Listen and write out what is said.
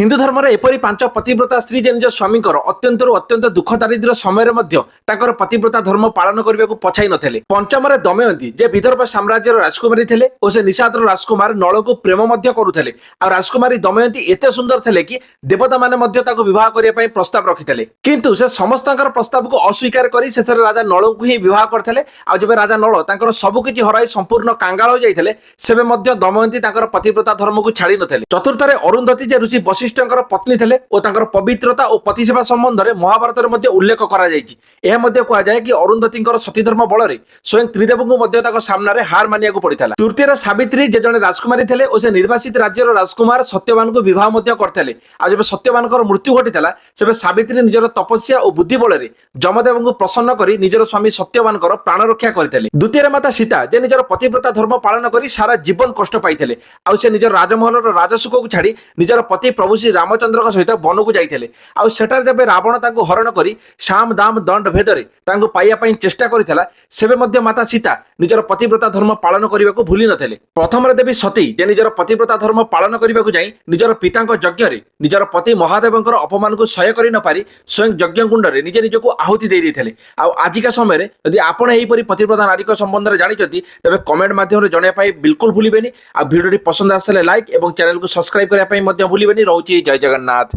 हिंदू धर्म एपरी पांच पतिव्रता स्त्री जे निज स्वामी अत्यंत अत्यंत दुख दारिद्र्य समय पतिव्रता धर्म पालन करने को पछाई नथिले। पंचम दमयंती जे विदर्भ साम्राज्यर राजकुमारी थे और से निषाद्र राजकुमार नल को प्रेम करुले। राजकुमारी दमयंती एते सुंदर थे कि देवता माने विवाह करने प्रस्ताव रखिते, किंतु से समस्त प्रस्ताव को अस्वीकार कर शेष राजा नल को ही विवाह करते। जब राजा नल सबकि हराई संपूर्ण कांगाल हो जाते सेबे दमयंती पतिव्रता धर्म को छाड़ी नथिले। चतुर्थ अरुंधति जे ऋषि वशिष्ठଙ୍କର पत्नी थे और तांकर पवित्रता और पतिसेवा संबंध में महाभारत में उल्लेख कराए कि अरुंधति सतीधर्म बल स्वयं त्रिदेव को सामने हार मानिया पड़ता। तृतीय सावित्री जे जड़े राजकुमारी थे और से निर्वासित राज्यर राजकुमार सत्यवान को विवाह करते। जब सत्यवान मृत्यु घटीला से सावित्री निजर तपस्या और बुद्धि बल जमदेव को प्रसन्न कर निजर स्वामी सत्यवान प्राण रक्षा करते। द्वितीय माता सीता जे निजर पतिव्रता धर्म पालन कर सारा जीवन कष्ट पाई से निजर राजमहल राजसुख को छाड़ी निजर पति प्रभु श्री रामचंद्र सहित वन को जाते। आठ जब रावण हरण कर साम दाम दंड भेदरे पाइबा चेष्टा करता सेबे माता सीता निजर पतिव्रता धर्म पालन करने को भूली नथिले। प्रथम देवी सती जे निजर पतिव्रता धर्म पालन करने को जाई निजर पिता यज्ञ निजर पति महादेव अपमान को सह्य कर न पारी स्वयं यज्ञ कुंड में निजे निजक आहुति देते। आजिका समय यदि आपण यहीपरि पतिव्रता नारी संबंध में जानी तेज कमेंट माध्यम जनवाई बिल्कुल भूलें। भिडियो पसंद आसले लाइक और चैनल को सब्सक्राइब करने भूलें। रोची जय जगन्नाथ।